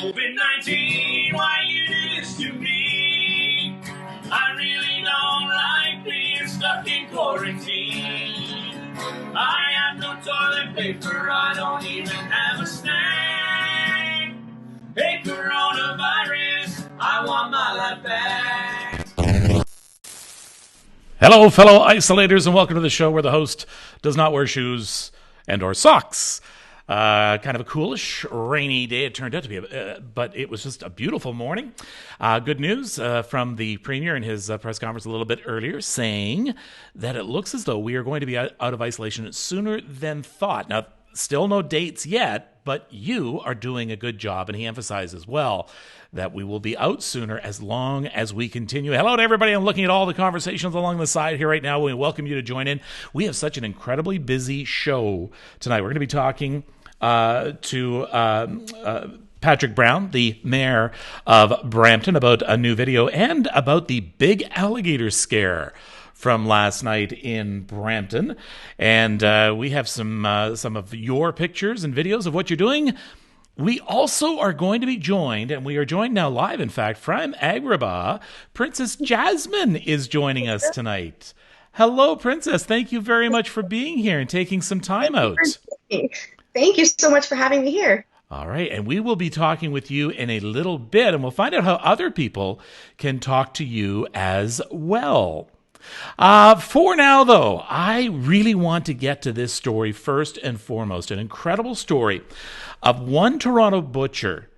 COVID-19, why you do this to me? I really don't like being stuck in quarantine. I have no toilet paper, I don't even have a snack. Hey, coronavirus, I want my life back. Hello, fellow isolators, and welcome to the show where the host does not wear shoes and or socks. Kind of a coolish, rainy day it turned out to be, but it was just a beautiful morning. Good news from the Premier in his press conference a little bit earlier, saying that it looks as though we are going to be out of isolation sooner than thought. Now, still no dates yet, but you are doing a good job, and he emphasized as well that we will be out sooner as long as we continue. Hello to everybody. I'm looking at all the conversations along the side here right now. We welcome you to join in. We have such an incredibly busy show tonight. We're going to be talking to Patrick Brown, the mayor of Brampton, about a new video and about the big alligator scare from last night in Brampton. And we have some of your pictures and videos of what you're doing. We also are going to be joined, and we are joined now live, in fact, from Agrabah. Princess Jasmine is joining us tonight. Hello, Princess. Thank you very much for being here and taking some time out. Thank you so much for having me here. All right, and we will be talking with you in a little bit, and we'll find out how other people can talk to you as well. For now, though, I really want to get to this story first and foremost, an incredible story of one Toronto butcher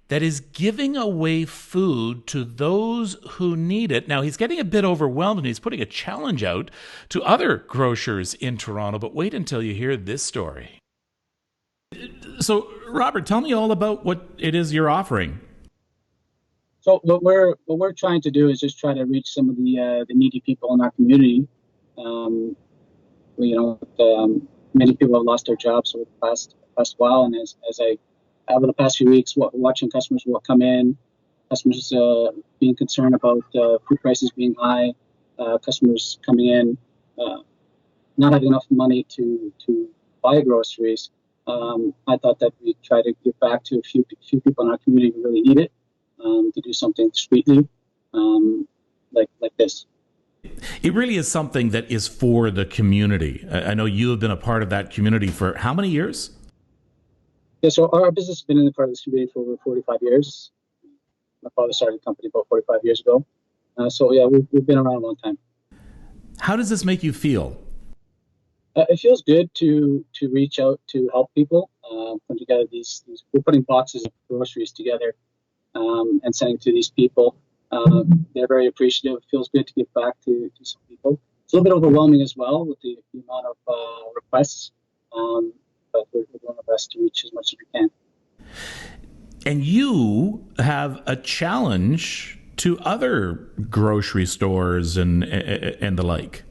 that is giving away food to those who need it. Now, he's getting a bit overwhelmed, and he's putting a challenge out to other grocers in Toronto, but wait until you hear this story. So, Robert, tell me all about what it is you're offering. So what we're trying to do is just try to reach some of the needy people in our community. Many people have lost their jobs over the past while, and as I over the past few weeks, watching customers will come in, customers being concerned about food prices being high, customers coming in not having enough money to buy groceries. I thought that we'd try to give back to a few people in our community who really need it, to do something sweetly like this. It really is something that is for the community. I know you have been a part of that community for how many years? Yeah, so our business has been in the part of this community for over 45 years. My father started the company about 45 years ago. We've been around a long time. How does this make you feel? It feels good to reach out to help people. Put together we're putting boxes of groceries together and sending to these people. They're very appreciative. It feels good to give back to some people. It's a little bit overwhelming as well with the amount of requests, but we're doing our best to reach as much as we can. And you have a challenge to other grocery stores and the like.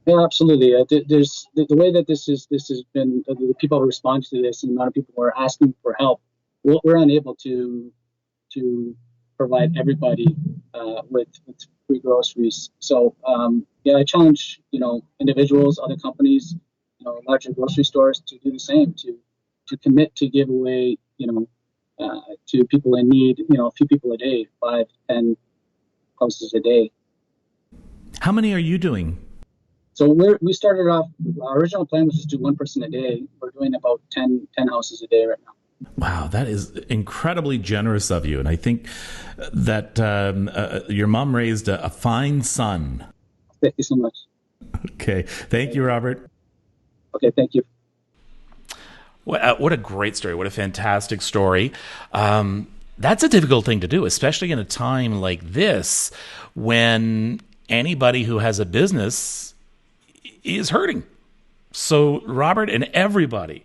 Yeah, absolutely. There's the way that this has been. The people who respond to this, and the amount of people who are asking for help. We're unable to provide everybody with free groceries. So I challenge individuals, other companies, larger grocery stores to do the same. To commit to give away to people in need. A few people a day, 5, 10 houses a day. How many are you doing? So we started off, our original plan was just do one person a day. We're doing about 10 houses a day right now. Wow, that is incredibly generous of you. And I think that your mom raised a fine son. Thank you so much. Okay. Thank you, Robert. Okay, thank you. What a great story. What a fantastic story. That's a difficult thing to do, especially in a time like this when anybody who has a business is hurting. So Robert and everybody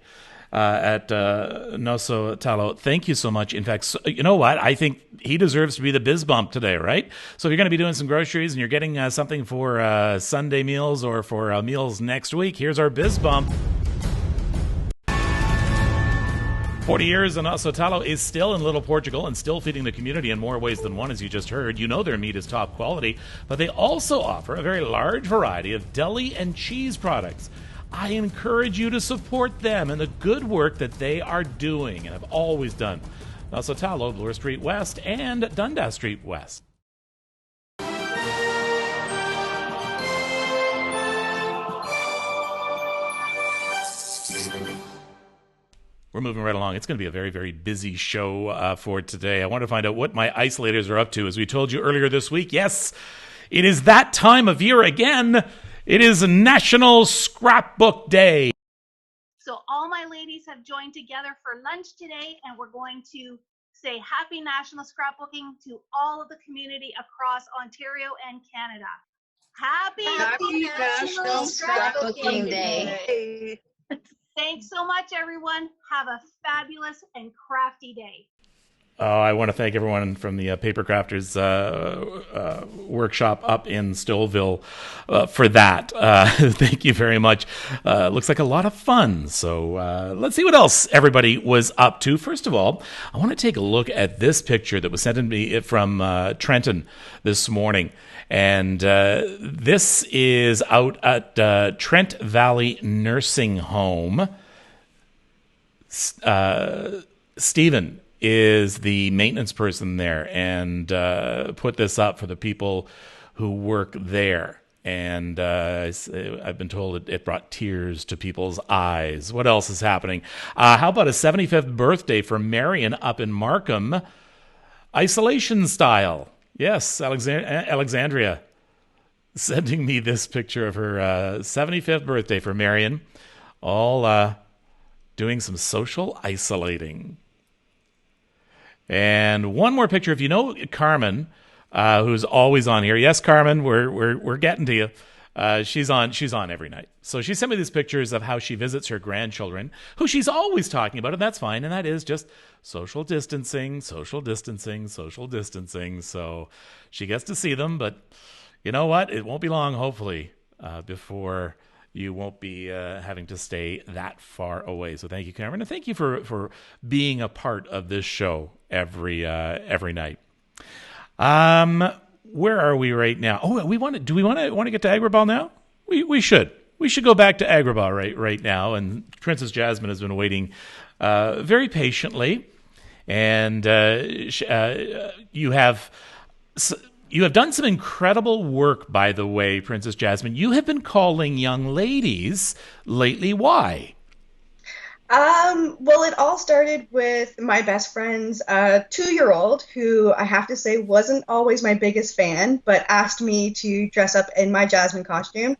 at Noso Talo, thank you so much. In fact, you know what? I think he deserves to be the biz bump today, right? So if you're going to be doing some groceries and you're getting something for Sunday meals or for meals next week, here's our biz bump. 40 years in Osotalo is still in Little Portugal and still feeding the community in more ways than one, as you just heard. You know their meat is top quality, but they also offer a very large variety of deli and cheese products. I encourage you to support them and the good work that they are doing and have always done Also Tallow, Bloor Street West, and Dundas Street West. We're moving right along. It's going to be a very, very busy show for today. I want to find out what my isolators are up to. As we told you earlier this week, yes, it is that time of year again. It is National Scrapbook Day. So all my ladies have joined together for lunch today, and we're going to say Happy National Scrapbooking to all of the community across Ontario and Canada. Happy National Scrapbooking Day. Thanks so much, everyone. Have a fabulous and crafty day. Oh, I want to thank everyone from the Paper Crafters workshop up in Stouffville for that. Thank you very much. Looks like a lot of fun. So let's see what else everybody was up to. First of all, I want to take a look at this picture that was sent to me from Trenton this morning. And this is out at Trent Valley Nursing Home. Stephen is the maintenance person there and put this up for the people who work there. And I've been told it brought tears to people's eyes. What else is happening? How about a 75th birthday for Marion up in Markham? Isolation style. Yes, Alexandria sending me this picture of her 75th birthday for Marion. All doing some social isolating. And one more picture. If you know Carmen, who's always on here. Yes, Carmen, we're getting to you. She's on every night. So she sent me these pictures of how she visits her grandchildren, who she's always talking about, and that's fine. And that is just social distancing, social distancing, social distancing. So she gets to see them, but you know what? It won't be long, hopefully, before you won't be having to stay that far away. So thank you, Cameron, and thank you for being a part of this show every night. Where are we right now? Oh, do we want to get to Agrabah now? We should. We should go back to Agrabah right now. And Princess Jasmine has been waiting very patiently, and you have done some incredible work, by the way, Princess Jasmine. You have been calling young ladies lately. Why? Well, it all started with my best friend's 2-year-old, who I have to say wasn't always my biggest fan, but asked me to dress up in my Jasmine costume.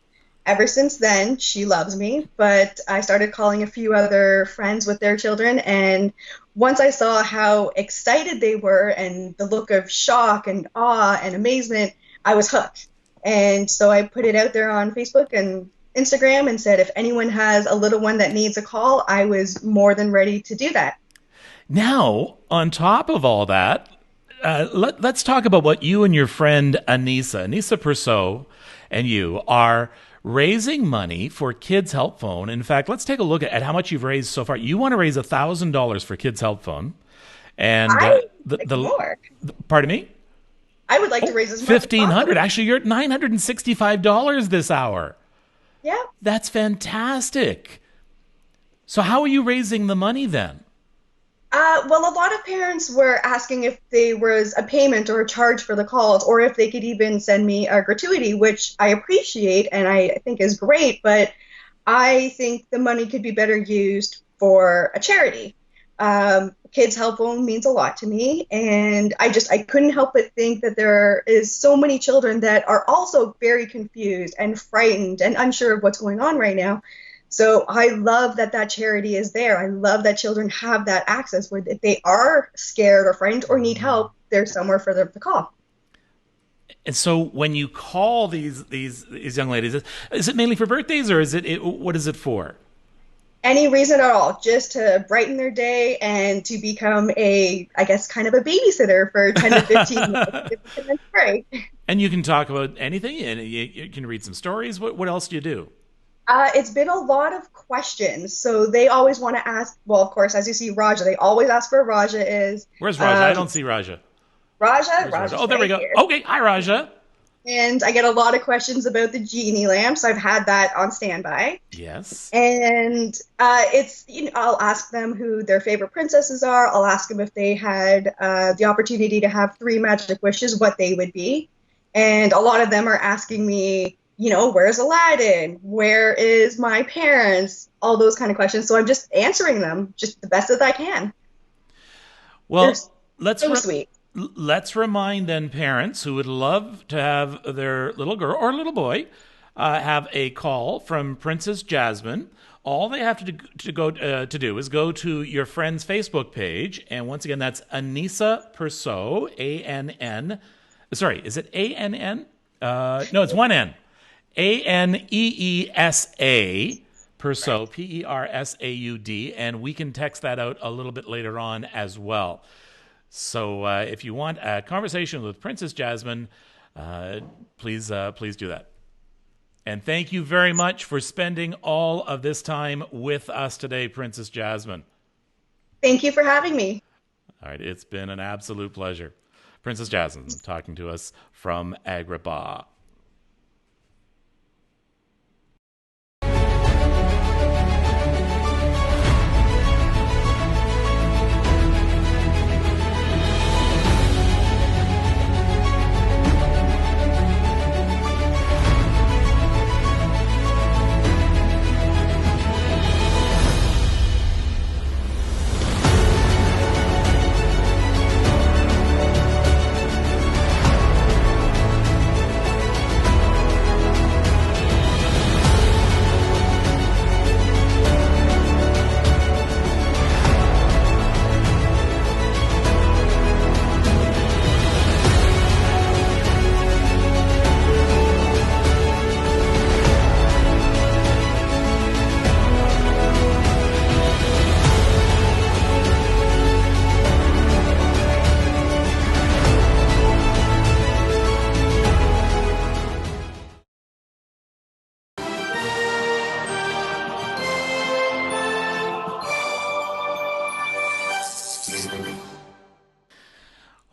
Ever since then, she loves me, but I started calling a few other friends with their children, and once I saw how excited they were and the look of shock and awe and amazement, I was hooked. And so I put it out there on Facebook and Instagram and said if anyone has a little one that needs a call, I was more than ready to do that. Now, on top of all that, let's talk about what you and your friend Anissa Perceau, and you are raising money for Kids Help Phone. In fact, let's take a look at how much you've raised so far. You want to raise $1,000 for Kids Help Phone, and more. Pardon me. I would like to raise as much. $1,500. Actually, you're at $965 this hour. Yeah. That's fantastic. So how are you raising the money then? Well, a lot of parents were asking if there was a payment or a charge for the calls, or if they could even send me a gratuity, which I appreciate and I think is great, but I think the money could be better used for a charity. Kids Help Phone means a lot to me, and I couldn't help but think that there is so many children that are also very confused and frightened and unsure of what's going on right now. So I love that charity is there. I love that children have that access where if they are scared or frightened or need help, there's somewhere for them to call. And so when you call these young ladies, is it mainly for birthdays, or what is it for? Any reason at all, just to brighten their day and to become kind of a babysitter for 10 to 15 minutes. That's great. And you can talk about anything, and you can read some stories. What else do you do? It's been a lot of questions. So they always want to ask, well, of course, as you see Raja, they always ask where Raja is. Where's Raja? I don't see Raja. Raja? Oh, there we go. Here. Okay, hi, Raja. And I get a lot of questions about the genie lamp, so I've had that on standby. Yes. And I'll ask them who their favorite princesses are. I'll ask them if they had the opportunity to have 3 magic wishes, what they would be. And a lot of them are asking me, where's Aladdin? Where is my parents? All those kind of questions. So I'm just answering them just the best that I can. Well, so sweet. Let's remind then parents who would love to have their little girl or little boy have a call from Princess Jasmine. All they have to do is go to your friend's Facebook page, and once again, that's Anissa Persaud, A-N-N. Sorry, is it A-N-N? No, it's one N. A-N-E-E-S-A, Persaud, P-E-R-S-A-U-D, and we can text that out a little bit later on as well. So if you want a conversation with Princess Jasmine, please do that. And thank you very much for spending all of this time with us today, Princess Jasmine. Thank you for having me. All right, it's been an absolute pleasure. Princess Jasmine talking to us from Agrabah.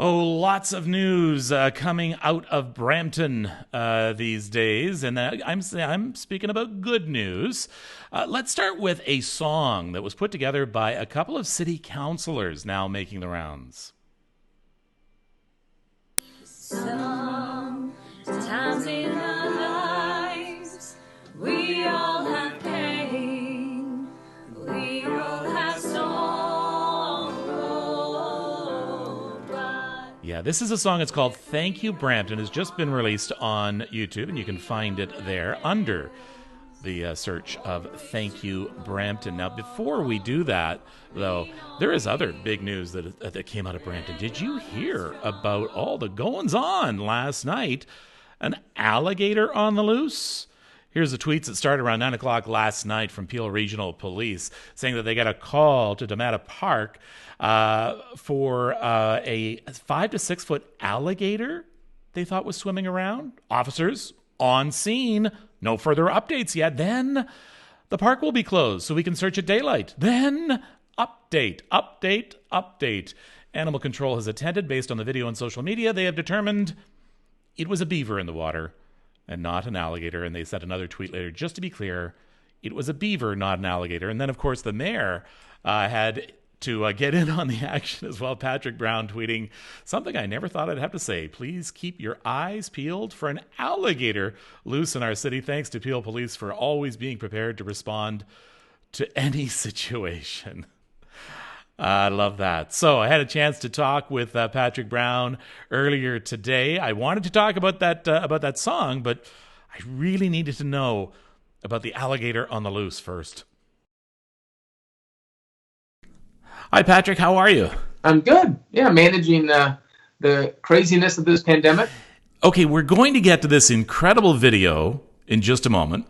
Oh, lots of news coming out of Brampton these days, and I'm speaking about good news. Let's start with a song that was put together by a couple of city councilors now making the rounds. Sometimes in our lives we all have pain, we all have sorrow. Yeah, this is a song. It's called Thank You Brampton. It's just been released on YouTube, and you can find it there under the search of Thank You Brampton. Now, before we do that, though, there is other big news that came out of Brampton. Did you hear about all the goings-on last night? An alligator on the loose? Here's the tweets that started around 9 o'clock last night from Peel Regional Police saying that they got a call to Damata Park for a 5 to 6 foot alligator they thought was swimming around. Officers on scene. No further updates yet. Then the park will be closed so we can search at daylight. Then update. Animal Control has attended. Based on the video on social media, they have determined it was a beaver in the water and not an alligator. And they said another tweet later, just to be clear, it was a beaver, not an alligator. And then, of course, the mayor had to get in on the action as well. Patrick Brown tweeting something I never thought I'd have to say. Please keep your eyes peeled for an alligator loose in our city. Thanks to Peel Police for always being prepared to respond to any situation. I love that. So I had a chance to talk with Patrick Brown earlier today. I wanted to talk about that song, but I really needed to know about the alligator on the loose first. Hi, Patrick. How are you? I'm good. Yeah, managing the craziness of this pandemic. Okay, we're going to get to this incredible video in just a moment.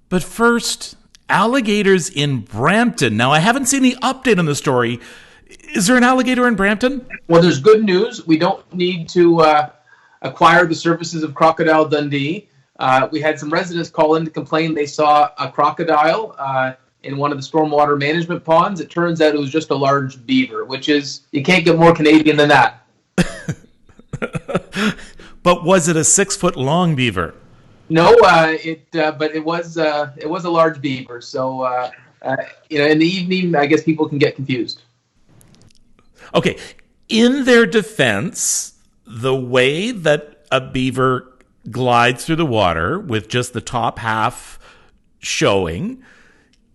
But first, alligators in Brampton. Now, I haven't seen the update on the story. Is there an alligator in Brampton? Well, there's good news. We don't need to acquire the services of Crocodile Dundee. We had some residents call in to complain they saw a crocodile in one of the stormwater management ponds. It turns out it was just a large beaver, which is, you can't get more Canadian than that. But was it a 6-foot long beaver? No, but it was a large beaver. So in the evening, I guess people can get confused. Okay, in their defense, the way that a beaver glides through the water with just the top half showing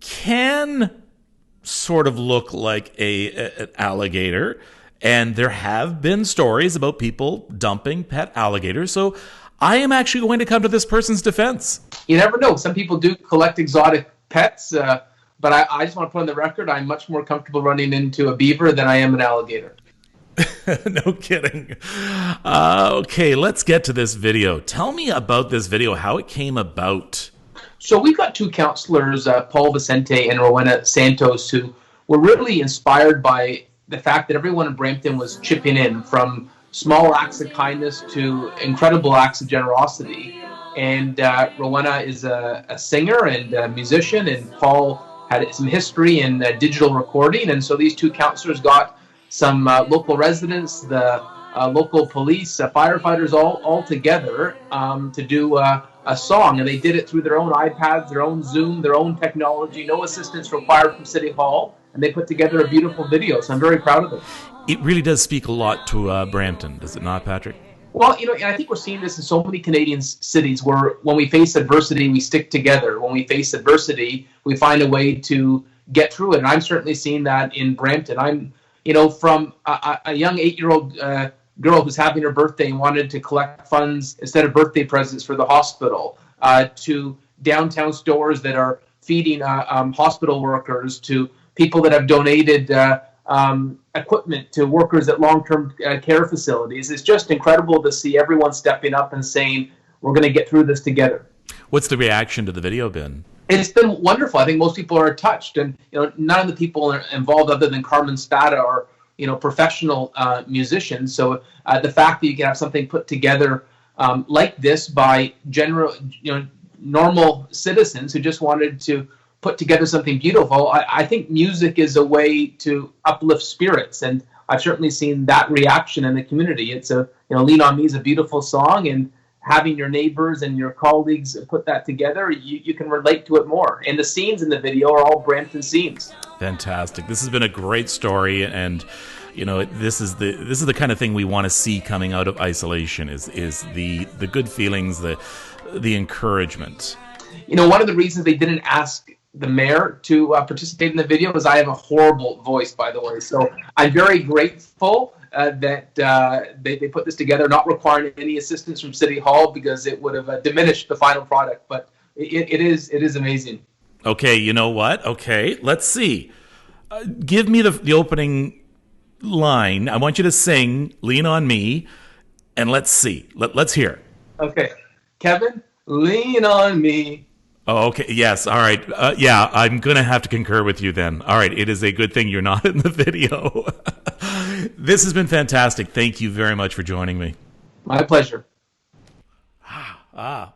can sort of look like an alligator. And there have been stories about people dumping pet alligators. So I am actually going to come to this person's defense. You never know. Some people do collect exotic pets, but I just want to put on the record, I'm much more comfortable running into a beaver than I am an alligator. No kidding. Okay, let's get to this video. Tell me about this video, how it came about. So we've got two counselors, Paul Vicente and Rowena Santos, who were really inspired by the fact that everyone in Brampton was chipping in, from small acts of kindness to incredible acts of generosity. And Rowena is a singer and a musician, and Paul had some history in digital recording. And so these two counselors got some local residents, the local police, firefighters, all together to do a song. And they did it through their own iPads, their own Zoom, their own technology, no assistance required from City Hall. And they put together a beautiful video, so I'm very proud of them. It really does speak a lot to Brampton, does it not, Patrick? Well, and I think we're seeing this in so many Canadian cities where when we face adversity, we stick together. When we face adversity, we find a way to get through it. And I'm certainly seeing that in Brampton. I'm, from a young 8-year-old girl who's having her birthday and wanted to collect funds instead of birthday presents for the hospital, to downtown stores that are feeding hospital workers, to people that have donated equipment to workers at long-term care facilities. It's just incredible to see everyone stepping up and saying, we're going to get through this together. What's the reaction to the video been? It's been wonderful. I think most people are touched. And none of the people involved other than Carmen Spada are professional musicians. So the fact that you can have something put together like this by normal citizens who just wanted to put together something beautiful. I think music is a way to uplift spirits, and I've certainly seen that reaction in the community. It's Lean on Me is a beautiful song, and having your neighbors and your colleagues put that together, you can relate to it more. And the scenes in the video are all Brampton scenes. Fantastic. This has been a great story, and this is the kind of thing we want to see coming out of isolation is the good feelings, the encouragement. One of the reasons they didn't ask the mayor to participate in the video is I have a horrible voice, by the way. So I'm very grateful that they put this together, not requiring any assistance from City Hall, because it would have diminished the final product. But it is amazing. Okay, you know what? Okay, let's see. Give me the opening line. I want you to sing "Lean on Me," and let's see. Let's hear. Okay, Kevin, lean on me. Oh, okay. Yes. All right. Yeah, I'm going to have to concur with you then. All right. It is a good thing you're not in the video. This has been fantastic. Thank you very much for joining me. My pleasure.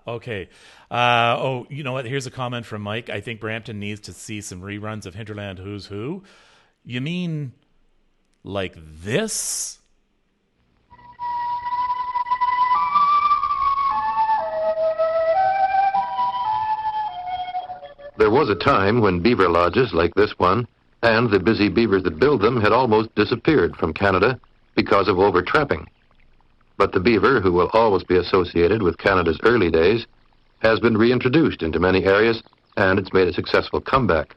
Okay. You know what? Here's a comment from Mike. I think Brampton needs to see some reruns of Hinterland Who's Who. You mean like this? There was a time when beaver lodges like this one and the busy beavers that build them had almost disappeared from Canada because of overtrapping. But the beaver, who will always be associated with Canada's early days, has been reintroduced into many areas, and it's made a successful comeback.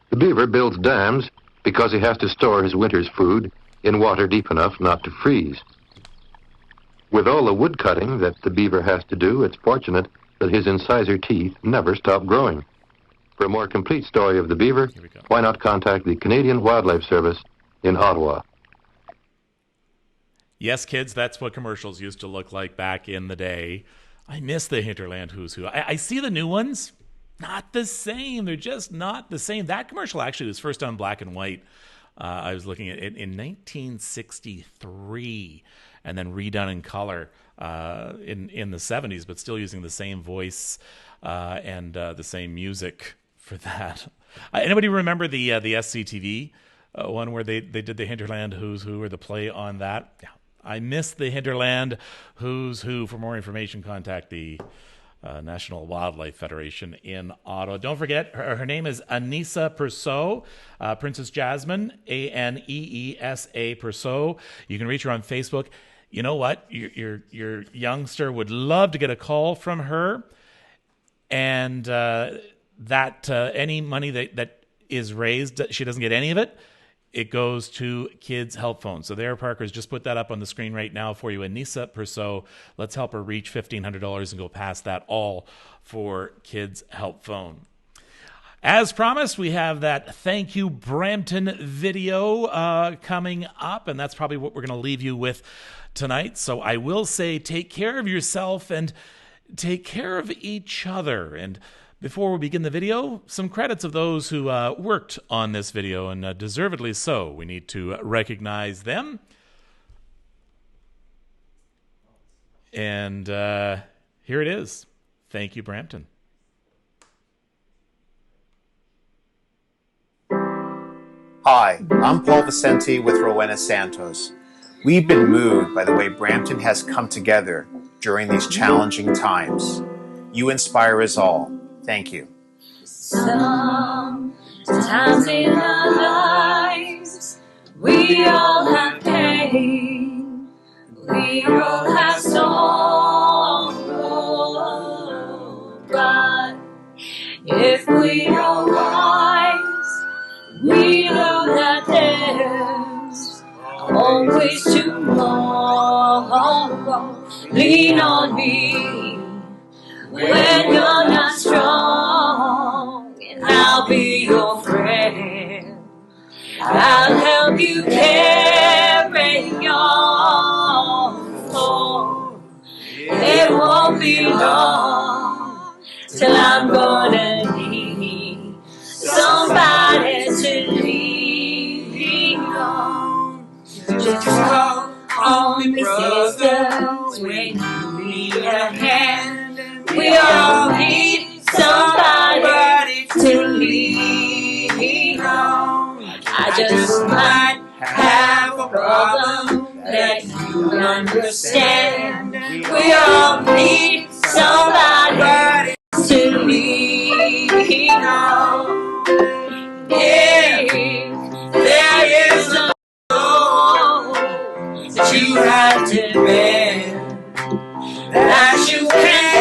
The beaver builds dams because he has to store his winter's food in water deep enough not to freeze. With all the wood cutting that the beaver has to do, it's fortunate that his incisor teeth never stop growing. For a more complete story of the beaver, why not contact the Canadian Wildlife Service in Ottawa? Yes, kids, that's what commercials used to look like back in the day. I miss the Hinterland Who's Who. I see the new ones. Not the same. They're just not the same. That commercial actually was first done black and white. I was looking at it in 1963 and then redone in color in the 70s, but still using the same voice and the same music for that. Anybody remember the SCTV one where they did the Hinterland Who's Who, or the play on that? Yeah, I miss the hinterland. Who's who? For more information, contact the National Wildlife Federation in Ottawa. Don't forget, her name is Anissa Perceau, Princess Jasmine, Aneesa Perceau. You can reach her on Facebook. You know what? Your youngster would love to get a call from her, and any money that is raised, she doesn't get any of it. It goes to Kids Help Phone. So there, Parker's just put that up on the screen right now for you. Anissa Perceau. Let's help her reach $1,500 and go past that, all for Kids Help Phone. As promised, we have that Thank You Brampton video coming up, and that's probably what we're going to leave you with tonight. So I will say, take care of yourself and take care of each other. And before we begin the video, some credits of those who worked on this video, and deservedly so. We need to recognize them. And here it is. Thank you, Brampton. Hi, I'm Paul Vicente with Rowena Santos. We've been moved by the way Brampton has come together during these challenging times. You inspire us all. Thank you. Sometimes in our lives, we all have pain. We all have sorrow. But if we are wise, we know that there's always tomorrow. Lean on me when you're not strong, and I'll be your friend. I'll help you carry on. It won't be long till I'm gonna need somebody to lean on. Just call on me, sister, when you need a hand. We all need somebody to lean on. I just might have a problem that you understand. We all need somebody to lean on. If there is a load that you have to bear, that you can't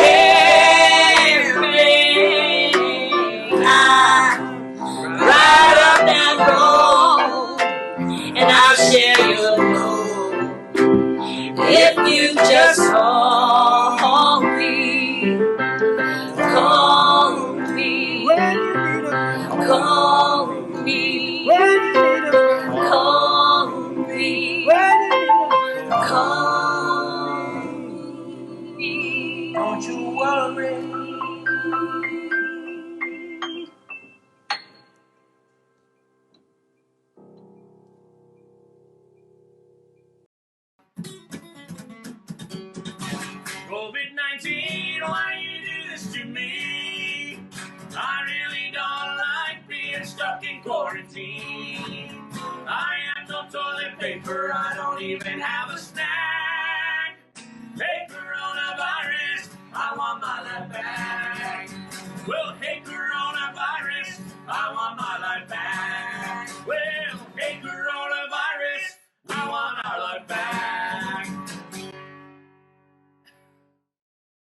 if you just call me, call me, call me, call me, call me. Don't you worry. COVID-19, why you do this to me? I really don't like being stuck in quarantine. I have no toilet paper, I don't even have a snack. Hey, coronavirus, I want my life back. Well, hey, coronavirus, I want my